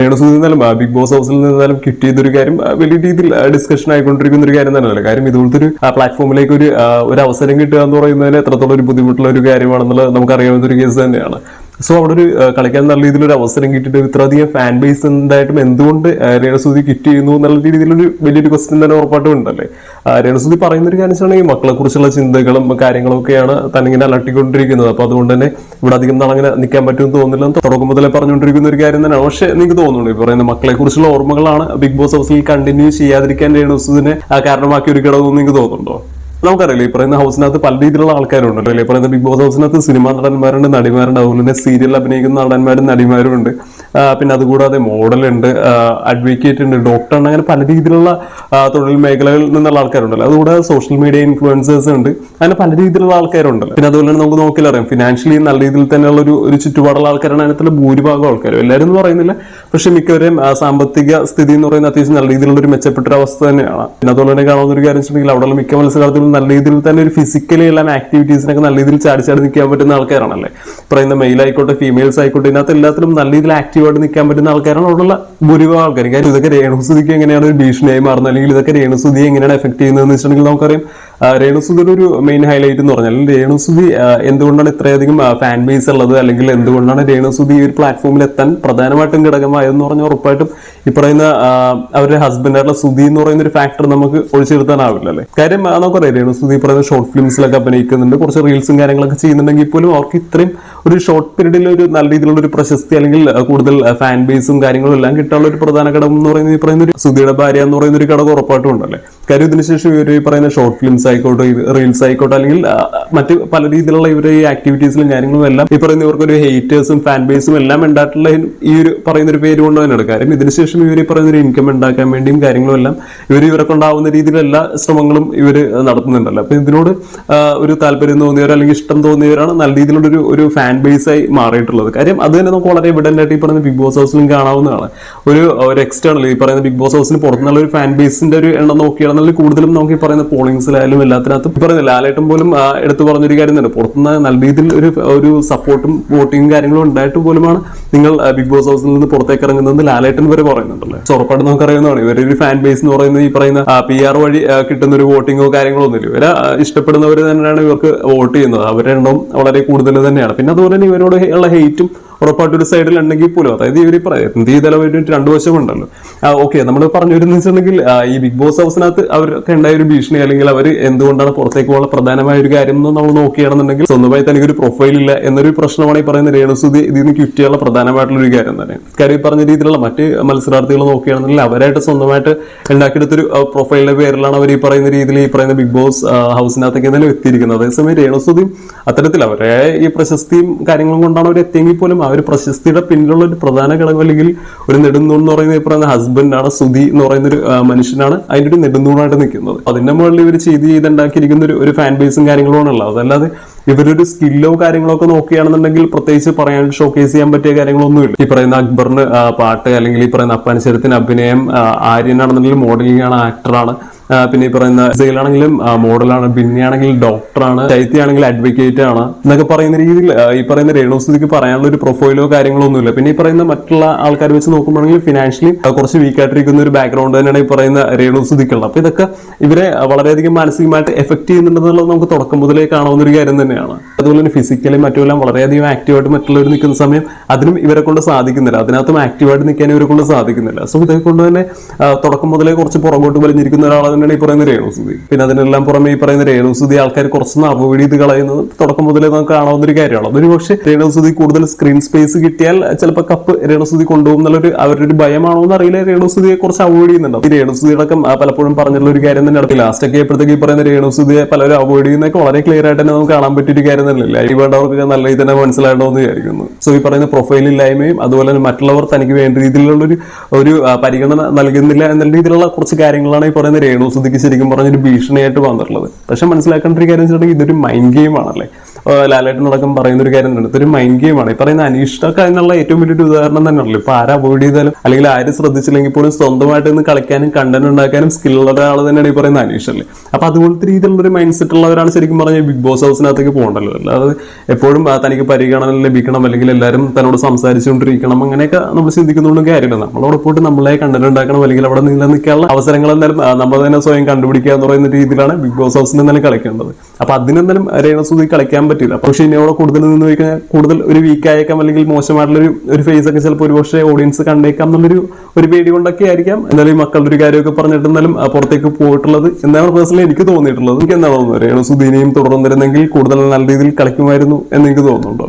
രേണുസുതി നിന്നാലും big boss ഹൗസിൽ നിന്നാലും കിട്ടിയതൊരു കാര്യം വലിയ രീതിയിൽ ഡിസ്കഷൻ ആയിക്കൊണ്ടിരിക്കുന്ന ഒരു കാര്യം തന്നെയല്ല. കാര്യം ഇതുപോലത്തെ ഒരു പ്ലാറ്റ്ഫോമിലേക്ക് ഒരു അവസരം കിട്ടുക എന്ന് പറയുന്നതിന് എത്രത്തോളം ഒരു ബുദ്ധിമുട്ടുള്ള ഒരു കാര്യമാണെന്നുള്ളത് നമുക്കറിയാവുന്ന ഒരു കേസ് തന്നെയാണ്. സോ അവിടെ ഒരു കളിക്കാൻ നല്ല രീതിയിലൊരു അവസരം കിട്ടിയിട്ട് ഇത്രയധികം ഫാൻ ബേസ് ഉണ്ടായിട്ടും എന്തുകൊണ്ട് രേണുസുതി കിറ്റ് ചെയ്യുന്നു എന്നുള്ള രീതിയിലൊരു വലിയൊരു ക്വസ്റ്റ്യൻ തന്നെ ഉറപ്പായിട്ടും ഉണ്ടല്ലേ. രേണുസുതി പറയുന്ന ഒരു കാര്യം വെച്ചാണെങ്കിൽ മക്കളെ കുറിച്ചുള്ള ചിന്തകളും കാര്യങ്ങളും ഒക്കെയാണ് തന്നിങ്ങനെ അലട്ടിക്കൊണ്ടിരിക്കുന്നത്. അപ്പൊ അതുകൊണ്ട് തന്നെ ഇവിടെ അധികം നാൾ അങ്ങനെ നിൽക്കാൻ പറ്റുമെന്ന് തോന്നുന്നില്ല. തുടക്കം മുതലേ പറഞ്ഞുകൊണ്ടിരിക്കുന്ന ഒരു കാര്യം തന്നെയാണ്. പക്ഷെ നിങ്ങൾക്ക് തോന്നുന്നു ഈ പറയുന്ന മക്കളെ കുറിച്ചുള്ള ഓർമ്മകളാണ് ബിഗ് ബോസ് ഹൗസിൽ കണ്ടിന്യൂ ചെയ്യാതിരിക്കാൻ രേണുസുദിനെ കാരണമാക്കിയ ഒരു ഘടകം നിങ്ങൾക്ക് തോന്നുന്നുണ്ടോ? നമുക്കറിയില്ല ഈ പറയുന്ന ഹൗസിനകത്ത് പല രീതിയിലുള്ള ആൾക്കാരുണ്ടല്ലോ. ഈ പറയുന്ന ബിഗ് ബോസ് ഹൗസിനകത്ത് സിനിമാ നടന്മാരുണ്ട്, നടിമാരുണ്ട്, അതുപോലെ തന്നെ സീരിയൽ അഭിനയിക്കുന്ന നടന്മാരും നടിമാരും ഉണ്ട്. പിന്നെ അതുകൂടാതെ മോഡലുണ്ട്, അഡ്വക്കേറ്റ് ഉണ്ട്, ഡോക്ടർ ഉണ്ട്, അങ്ങനെ പല രീതിയിലുള്ള തൊഴിൽ മേഖലകളിൽ നിന്നുള്ള ആൾക്കാരുണ്ടല്ലോ. അതുകൂടാതെ സോഷ്യൽ മീഡിയ ഇൻഫ്ലുവൻസേഴ്സ് ഉണ്ട്, അങ്ങനെ പല രീതിയിലുള്ള ആൾക്കാരുണ്ടല്ലോ. പിന്നെ അതുപോലെ തന്നെ നമുക്ക് നോക്കിയാലറിയാം ഫിനാൻഷ്യലി നല്ല രീതിയിൽ തന്നെയുള്ള ഒരു ചുറ്റുപാടുള്ള ആൾക്കാരാണ് അതിനകത്തുള്ള ഭൂരിഭാഗം ആൾക്കാരും. എല്ലാവരും എന്ന് പറയുന്നില്ല, പക്ഷെ മിക്കവരെയും സാമ്പത്തിക സ്ഥിതി എന്ന് പറയുന്ന അത്യാവശ്യം നല്ല രീതിയിലുള്ള ഒരു മെച്ചപ്പെട്ട അവസ്ഥ തന്നെയാണ്. പിന്നെ അതുപോലെ തന്നെ കാണുന്ന ഒരു കാര്യം വെച്ചിട്ടുണ്ടെങ്കിൽ അവിടെയുള്ള മിക്ക മത്സരാർത്ഥികളും നല്ല രീതിയിൽ തന്നെ ഒരു ഫിസിക്കലി എല്ലാം ആക്ടിവിറ്റീസിനൊക്കെ നല്ല രീതിയിൽ ചാടി നിൽക്കാൻ പറ്റുന്ന ആൾക്കാരാണല്ലേ. പറയുന്ന മെയിൽ ആയിക്കോട്ടെ ഫീമെയിൽസ് ആയിക്കോട്ടെ, ഇതിനകത്ത് എല്ലാത്തിലും നല്ല രീതിയിൽ ആക്റ്റീവായിട്ട് നിൽക്കാൻ പറ്റുന്ന ആൾക്കാരാണ് അവിടെയുള്ള ഭൂരിഭാഗം ആൾക്കാർ. കാര്യം ഇതൊക്കെ രേണുസുതിക്ക് എങ്ങനെയാണ് ഒരു ഭീഷണിയായി മാറുന്നത്, അല്ലെങ്കിൽ ഇതൊക്കെ രേണുസുതിയെ എങ്ങനെയാണ് എഫക്ട് ചെയ്യുന്നതെന്ന് വെച്ചിട്ടുണ്ടെങ്കിൽ നമുക്കറിയാം. രേണുസുതിയുടെ ഒരു മെയിൻ ഹൈലൈറ്റ് എന്ന് പറഞ്ഞാൽ രേണുസുതി എന്തുകൊണ്ടാണ് ഇത്രയധികം ഫാൻ ബേസ് ഉള്ളത്, അല്ലെങ്കിൽ എന്തുകൊണ്ടാണ് രേണുസുതി ഈ ഒരു പ്ലാറ്റ്ഫോമിൽ എത്താൻ പ്രധാനമായിട്ടും ഘടകമായതെന്ന് പറഞ്ഞാൽ ഉറപ്പായിട്ടും ഈ പറയുന്ന അവരുടെ ഹസ്ബൻഡായിട്ടുള്ള സുധി എന്ന് പറയുന്ന ഒരു ഫാക്ടർ നമുക്ക് ഒഴിച്ചു നിർത്താനാവില്ല അല്ലേ. കാര്യം നമുക്കറിയാം രേണുസുതി പറയുന്ന ഷോർട്ട് ഫിലിംസിലൊക്കെ അഭിനയിക്കുന്നുണ്ട്, കുറച്ച് റീൽസും കാര്യങ്ങളൊക്കെ ചെയ്യുന്നുണ്ടെങ്കിൽ പോലും അവർക്ക് ഇത്രയും ഒരു ഷോർട്ട് പീരീഡിൽ ഒരു നല്ല രീതിയിലുള്ള ഒരു പ്രശസ്തി അല്ലെങ്കിൽ കൂടുതൽ ഫാൻ ബേസും കാര്യങ്ങളും എല്ലാം കിട്ടാനുള്ള ഒരു പ്രധാന ഘടകം എന്ന് പറയുന്നത് ഈ പറയുന്ന ഒരു സുധിയുടെ ഭാര്യ എന്ന് പറയുന്ന ഒരു ഘടകം ഉറപ്പായിട്ടും ഉണ്ടല്ലേ. കാര്യം ഇതിനുശേഷം ഇവർ ഈ പറയുന്ന ഷോർട്ട് ഫിലിംസ് ആയിക്കോട്ടെ, റീൽസ് ആയിക്കോട്ടെ, അല്ലെങ്കിൽ മറ്റ് പല രീതിയിലുള്ള ഇവരുടെ ഈ ആക്ടിവിറ്റീസിലും കാര്യങ്ങളും എല്ലാം ഈ പറയുന്ന ഇവർക്കൊരു ഹേറ്റേഴ്സും ഫാൻ ബേസും എല്ലാം ഉണ്ടായിട്ടുള്ള ഈ ഒരു പറയുന്ന ഒരു പേര് കൊണ്ട് തന്നെയാണ്. കാര്യം ഇതിനുശേഷം ഇവർ ഈ പറയുന്ന ഒരു ഇൻകം ഉണ്ടാക്കാൻ വേണ്ടിയും കാര്യങ്ങളും എല്ലാം ഇവരെ കൊണ്ടാവുന്ന രീതിയിലുള്ള എല്ലാ ശ്രമങ്ങളും ഇവർ നടത്തുന്നുണ്ടല്ലോ. അപ്പൊ ഇതിനോട് ഒരു താല്പര്യം തോന്നിയവർ അല്ലെങ്കിൽ ഇഷ്ടം തോന്നിയവരാണ് നല്ല രീതിയിലുള്ള ഒരു ഫാൻ ബേസ് ആയി മാറിയിട്ടുള്ളത്. കാര്യം അത് തന്നെ നമുക്ക് വളരെ എവിഡന്റ് ആയിട്ട് ഈ പറയുന്ന ബിഗ് ബോസ് ഹൗസിലും കാണാവുന്നതാണ്. ഒരു എക്സ്റ്റേണൽ ഈ പറയുന്ന ബിഗ് ബോസ് ഹൗസിന് പുറത്തുനിന്നുള്ള ഒരു ഫാൻ ബേസിന്റെ ഒരു എണ്ണം നോക്കിയാണെന്നുണ്ടെങ്കിൽ കൂടുതലും നമുക്ക് ഈ പറയുന്ന പോളിംഗ്സിലായാലും എല്ലാത്തിനകത്തും ഈ പറയുന്ന ലാലേട്ടൻ പോലും എടുത്തു പറഞ്ഞൊരു കാര്യം തന്നെ, പുറത്തുനിന്ന് നല്ല രീതിയിൽ ഒരു സപ്പോർട്ടും വോട്ടിങ്ങും കാര്യങ്ങളും ഉണ്ടായിട്ട് പോലുമാണ് നിങ്ങൾ ബിഗ് ബോസ് ഹൗസിൽ നിന്ന് പുറത്തേക്ക് ഇറങ്ങുന്നത് ലാലേട്ടൻ വരെ പറയുന്നുണ്ടല്ലോ. ഉറപ്പായിട്ട് നമുക്കറിയുന്നതാണ് ഇവരുടെ ഒരു ഫാൻ ബേസ് എന്ന് പറയുന്നത് ഈ പറയുന്ന PR വഴി കിട്ടുന്ന ഒരു വോട്ടിങ്ങോ കാര്യങ്ങളോ ഒന്നുമില്ല. ഇവരെ ഇഷ്ടപ്പെടുന്നവർ തന്നെയാണ് ഇവർക്ക് വോട്ട് ചെയ്യുന്നത്, അവരുടെ എണ്ണം വളരെ കൂടുതൽ തന്നെയാണ്. പിന്നെ അതുപോലെ തന്നെ ഇവരോട് ഉള്ള ഹെയ്റ്റും ഉറപ്പായിട്ട് ഒരു സൈഡിൽ ഉണ്ടെങ്കിൽ പോലും, അതായത് ഇവർ എന്ത് ചെയ്താലും ഒരു രണ്ടു വശമുണ്ടല്ലോ. ഓക്കെ, നമ്മൾ പറഞ്ഞു വരുന്ന വെച്ചിട്ടുണ്ടെങ്കിൽ ഈ ബിഗ് ബോസ് ഹൗസിനകത്ത് അവർക്ക് ഉണ്ടായ ഒരു ഭീഷണി അല്ലെങ്കിൽ അവർ എന്തുകൊണ്ടാണ് പുറത്തേക്ക് പോകാനുള്ള പ്രധാനമായ ഒരു കാര്യം എന്ന് നമ്മൾ നോക്കുകയാണെന്നുണ്ടെങ്കിൽ സ്വന്തമായി തനിക്ക് ഒരു പ്രൊഫൈൽ ഇല്ല എന്നൊരു പ്രശ്നമാണ് ഈ പറയുന്ന രേണുസുതി ഇതിൽ നിന്ന് ക്വിറ്റ് ചെയ്യാനുള്ള പ്രധാനമായിട്ടുള്ള ഒരു കാര്യം തന്നെ. കാര്യം ഈ പറഞ്ഞ രീതിയിലുള്ള മറ്റ് മത്സരാർത്ഥികൾ നോക്കുകയാണെന്നുണ്ടെങ്കിൽ അവരായിട്ട് സ്വന്തമായിട്ട് ഉണ്ടാക്കിയെടുത്തൊരു പ്രൊഫൈലിന്റെ പേരിലാണ് അവർ ഈ പറയുന്ന രീതിയിൽ ഈ പറയുന്ന ബിഗ് ബോസ് ഹൗസിനകത്തേക്ക് എന്തായാലും എത്തിയിരിക്കുന്നത്. അതേസമയം രേണുസുതിയും അത്തരത്തിൽ അവരെ ഈ പ്രശസ്തിയും കാര്യങ്ങളും കൊണ്ടാണ് അവർ എത്തിയെങ്കിൽ പോലും ആ ഒരു പ്രശസ്തിയുടെ പിന്നിലുള്ള ഒരു പ്രധാന ഘടകം അല്ലെങ്കിൽ ഒരു നെടുന്തൂൺ എന്ന് പറയുന്ന ഈ പറയുന്ന ഹസ്ബൻഡാണ് സുധി എന്ന് പറയുന്ന ഒരു മനുഷ്യനാണ് അതിന്റെ ഒരു നെടുന്തൂണായിട്ട് നിൽക്കുന്നത്. അതിന്റെ മുകളിൽ ഇവർ ചെയ്തുണ്ടാക്കിയിരിക്കുന്ന ഒരു ഫാൻ ബേസും കാര്യങ്ങളും ഉള്ളത്. അതല്ലാതെ ഇവരൊരു സ്കില്ലോ കാര്യങ്ങളോ ഒക്കെ നോക്കുകയാണെന്നുണ്ടെങ്കിൽ പ്രത്യേകിച്ച് പറയാൻ ഷോക്കേസ് ചെയ്യാൻ പറ്റിയ കാര്യങ്ങളൊന്നുമില്ല. ഈ പറയുന്ന അക്ബറിന് പാട്ട്, അല്ലെങ്കിൽ ഈ പറയുന്ന അപ്പാനിശരത്തിന് അഭിനയം, ആര്യനാണെന്നുണ്ടെങ്കിൽ മോഡലിംഗ് ആണ്, ആക്ടറാണ്, പിന്നെ ഈ പറയുന്ന സെയിലാണെങ്കിലും മോഡലാണ്, ബിന്നിയാണെങ്കിൽ ഡോക്ടറാണ്, ചൈത്യയാണെങ്കിൽ അഡ്വക്കേറ്റ് ആണ് എന്നൊക്കെ പറയുന്ന രീതിയിൽ ഈ പറയുന്ന രേണുസുതിക്ക് പറയാനുള്ള ഒരു പ്രൊഫൈലോ കാര്യങ്ങളോ ഒന്നുമില്ല. പിന്നെ ഈ പറയുന്ന മറ്റുള്ള ആൾക്കാർ വെച്ച് നോക്കുമ്പോഴെങ്കിൽ ഫിനാൻഷ്യലി കുറച്ച് വീക്കായിട്ടിരിക്കുന്ന ഒരു ബാക്ക്ഗ്രൗണ്ട് തന്നെയാണ് ഈ പറയുന്ന രേണുസുതിക്കുള്ളത്. അപ്പൊ ഇതൊക്കെ ഇവരെ വളരെയധികം മാനസികമായിട്ട് എഫക്ട് ചെയ്യുന്നുണ്ടെന്നുള്ളത് നമുക്ക് തുടക്കം മുതലേ കാണാവുന്ന ഒരു കാര്യം തന്നെയാണ്. അതുപോലെ തന്നെ ഫിസിക്കലി മറ്റുമെല്ലാം വളരെയധികം ആക്റ്റീവായിട്ട് മറ്റുള്ളവർ നിൽക്കുന്ന സമയം അതിനും ഇവരെ കൊണ്ട് സാധിക്കുന്നില്ല, അതിനകത്തും ആക്റ്റീവായിട്ട് നിൽക്കാൻ ഇവരെ കൊണ്ട് സാധിക്കുന്നില്ല. സോ ഇതൊക്കെ കൊണ്ട് തന്നെ തുടക്കം മുതലേ കുറച്ച് പുറകോട്ട് വലിഞ്ഞിരിക്കുന്ന ഒരാൾ തന്നെയാണ് ഈ പറയുന്ന രേണുസുതി. പിന്നെ അതിനെല്ലാം പുറമെ ഈ പറയുന്ന രേണുസുതി ആൾക്കാർ കുറച്ചൊന്ന് അവോയ്ഡ് ചെയ്ത് കളയുന്നത് തുടക്കം മുതലേ നമുക്ക് കാണാവുന്ന ഒരു കാര്യമാണ്. അതൊരു പക്ഷേ രേണുസുതി കൂടുതൽ സ്ക്രീൻ സ്പേസ് കിട്ടിയാൽ ചിലപ്പോൾ കപ്പ് രേണുസുതി കൊണ്ടുപോകും എന്നുള്ളൊരു അവരുടെ ഒരു ഭയമാണോ എന്ന് അറിയില്ല. രേണുസുതിയെ കുറച്ച് അവോയ്ഡ് ചെയ്യുന്നുണ്ട്. ഈ രേണുസുതിയടക്കം പലപ്പോഴും പറഞ്ഞിട്ടുള്ള ഒരു കാര്യം തന്നെ ലാസ്റ്റ് ഒക്കെ എപ്പോഴത്തേക്ക് ഈ പറയുന്ന രേണുസുതിയെ പലരും അവോയ്ഡ് ചെയ്യുന്നതൊക്കെ വളരെ ക്ലിയർ ആയിട്ട് തന്നെ നമുക്ക് കാണാൻ പറ്റിയൊരു കാര്യം തന്നെയല്ല. ഈ വേണ്ടവർക്കൊക്കെ നല്ല രീതിയിൽ തന്നെ മനസ്സിലാകണോ എന്ന് വിചാരിക്കുന്നു. സോ ഈ പറയുന്ന പ്രൊഫൈൽ ഇല്ലായ്മയും അതുപോലെ തന്നെ മറ്റുള്ളവർ തനിക്ക് വേണ്ട രീതിയിലുള്ള ഒരു പരിഗണന നൽകുന്നില്ല എന്ന രീതിയിലുള്ള കുറച്ച് കാര്യങ്ങളാണ് ഈ പറയുന്ന രേണുസുതിക്ക് ശരിക്കും പറഞ്ഞൊരു ഭീഷണിയായിട്ട് വന്നിട്ടുള്ളത്. പക്ഷെ മനസ്സിലാക്കേണ്ട ഒരു കാര്യം വെച്ചിട്ടുണ്ടെങ്കിൽ ഇതൊരു മൈൻഡ് ഗെയിം ആണല്ലേ. ലാലേട്ടനടക്കം പറയുന്ന ഒരു കാര്യം തന്നെ, ഇതൊരു മൈൻഡ് ഗെയിമാണ്. ഈ പറയുന്ന അനീഷ്ടൊക്കെ അതിനുള്ള ഏറ്റവും വലിയൊരു ഉദാഹരണം തന്നെയാണല്ലോ. ഇപ്പൊ ആരെ അവോയ്ഡ് ചെയ്താലും അല്ലെങ്കിൽ ആര് ശ്രദ്ധിച്ചില്ലെങ്കിൽ പോലും സ്വന്തമായിട്ട് നിന്ന് കളിക്കാനും കണ്ടന്റ് ഉണ്ടാക്കാനും സ്കില്ലുള്ള ഒരാൾ തന്നെയാണ് ഈ പറയുന്ന അനീഷല്ലേ. അപ്പൊ അതുപോലത്തെ രീതിയിലുള്ള ഒരു മൈൻഡ് സെറ്റ് ഉള്ളവരാണ് ശരിക്കും പറഞ്ഞാൽ ബിഗ് ബോസ് ഹൗസിനകത്തേക്ക് പോകണ്ടല്ലോ. അല്ലാതെ എപ്പോഴും തനിക്ക് പരിഗണന ലഭിക്കണം അല്ലെങ്കിൽ എല്ലാവരും തന്നോട് സംസാരിച്ചുകൊണ്ടിരിക്കണം അങ്ങനെയൊക്കെ നമ്മൾ ചിന്തിക്കുന്നതുകൊണ്ടും കാര്യമില്ല. നമ്മളോട് പോയിട്ട് നമ്മളെ കണ്ടന്റ് ഉണ്ടാക്കണം അല്ലെങ്കിൽ അവിടെ നിലനിൽക്കാനുള്ള അവസരങ്ങൾ എന്തായാലും നമ്മൾ തന്നെ സ്വയം കണ്ടുപിടിക്കുക എന്ന് പറയുന്ന രീതിയിലാണ് ബിഗ് ബോസ് ഹൗസിൽ എന്തായാലും കളിക്കേണ്ടത്. അപ്പൊ അതിനെന്തായാലും രേണുസുതി കളിക്കാൻ പറ്റില്ല. പക്ഷേ ഇനിയോടെ കൂടുതൽ നിന്ന് കഴിഞ്ഞാൽ കൂടുതൽ ഒരു വീക്ക് ആയേക്കാം അല്ലെങ്കിൽ മോശമായിട്ടുള്ള ഒരു ഫേസ് ഒക്കെ ചിലപ്പോൾ ഒരുപക്ഷെ ഓഡിയൻസ് കണ്ടേക്കാം എന്നുള്ളൊരു പേടി കൊണ്ടൊക്കെ ആയിരിക്കാം എന്തായാലും ഈ മക്കളുടെ ഒരു കാര്യമൊക്കെ പറഞ്ഞിട്ട് എന്തായാലും പുറത്തേക്ക് പോയിട്ടുള്ളത് എന്നാണ് പേഴ്സണലി എനിക്ക് തോന്നിയിട്ടുള്ളത്. എനിക്ക് എന്താണ് തോന്നുന്നത്, രേണുസുതിനെയും തുടർന്നിരുന്നെങ്കിൽ കൂടുതൽ നല്ല രീതിയിൽ കളിക്കുമായിരുന്നു എന്ന് എനിക്ക് തോന്നുന്നുണ്ടോ?